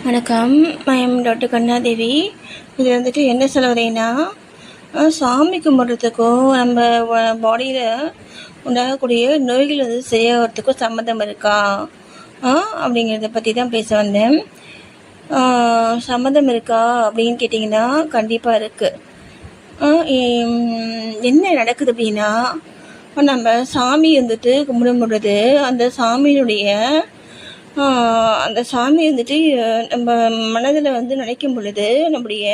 வணக்கம். I am doctor Kannadevi. இது வந்துட்டு என்ன சொல்ல வரேன்னா, சாமி கும்பிட்றதுக்கும் நம்ம பாடியில் உண்டாகக்கூடிய நோய்கள் வந்து சரியாகிறதுக்கும் சம்மந்தம் இருக்கா அப்படிங்கிறத பற்றி தான் பேச வந்தேன். சம்மந்தம் இருக்கா அப்படின்னு கேட்டிங்கன்னா கண்டிப்பாக இருக்குது. என்ன நடக்குது அப்படின்னா, நம்ம சாமி வந்துட்டு கும்பிடும் பொழுது அந்த சாமியினுடைய அந்த சாமி வந்துட்டு நம்ம மனதில் வந்து நினைக்கும் பொழுது நம்முடைய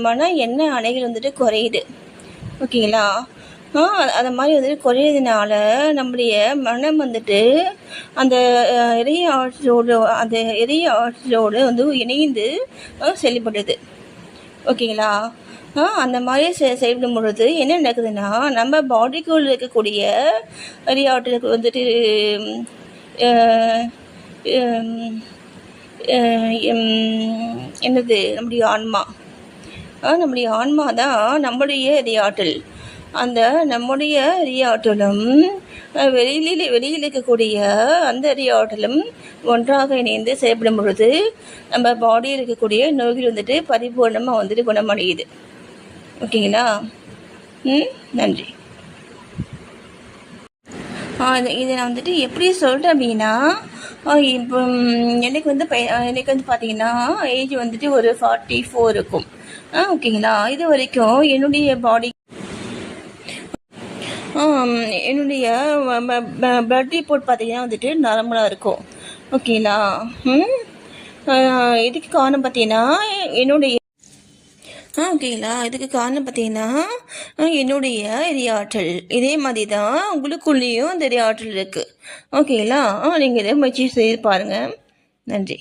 மன எண்ண அலைகள் வந்துட்டு குறையுது. ஓகேங்களா? அது மாதிரி வந்துட்டு குறையிறதுனால நம்முடைய மனம் வந்துட்டு அந்த இறைய ஆற்றலோடு வந்து இணைந்து செயல்படுது. ஓகேங்களா? அந்த மாதிரி செயல்படும் பொழுது என்ன நடக்குதுன்னா, நம்ம பாடிக்குள் இருக்கக்கூடிய இறைய ஆற்றலுக்கு வந்துட்டு என்னது நம்முடைய ஆன்மா தான் நம்முடைய இறையாற்றல். அந்த நம்முடைய இறையாற்றலும் வெளியில் இருக்கக்கூடிய அந்த இறையாற்றலும் ஒன்றாக இணைந்து செயல்படும் பொழுது நம்ம பாடியில் இருக்கக்கூடிய நோய்கள் வந்துட்டு பரிபூர்ணமாக வந்துட்டு குணமடையுது. ஓகேங்களா? நன்றி. இதை நான் வந்துட்டு எப்படி சொல்கிறேன் அப்படின்னா, இப்போ எனக்கு வந்து பார்த்தீங்கன்னா ஏஜ் வந்துட்டு ஒரு 44 இருக்கும். ஓகேங்களா? இது வரைக்கும் என்னுடைய பிளட் ரிப்போர்ட் பார்த்தீங்கன்னா வந்துட்டு நார்மலாக இருக்கும். ஓகேங்களா? இதுக்கு காரணம் பார்த்தீங்கன்னா இதுக்கு காரணம் பார்த்தீங்கன்னா என்னுடைய இறையாற்றல். இதே மாதிரி தான் உங்களுக்குள்ளேயும் இந்த இறையாற்றல் இருக்குது. ஓகேங்களா? நீங்கள் இதை முயற்சி செய்து பாருங்கள். நன்றி.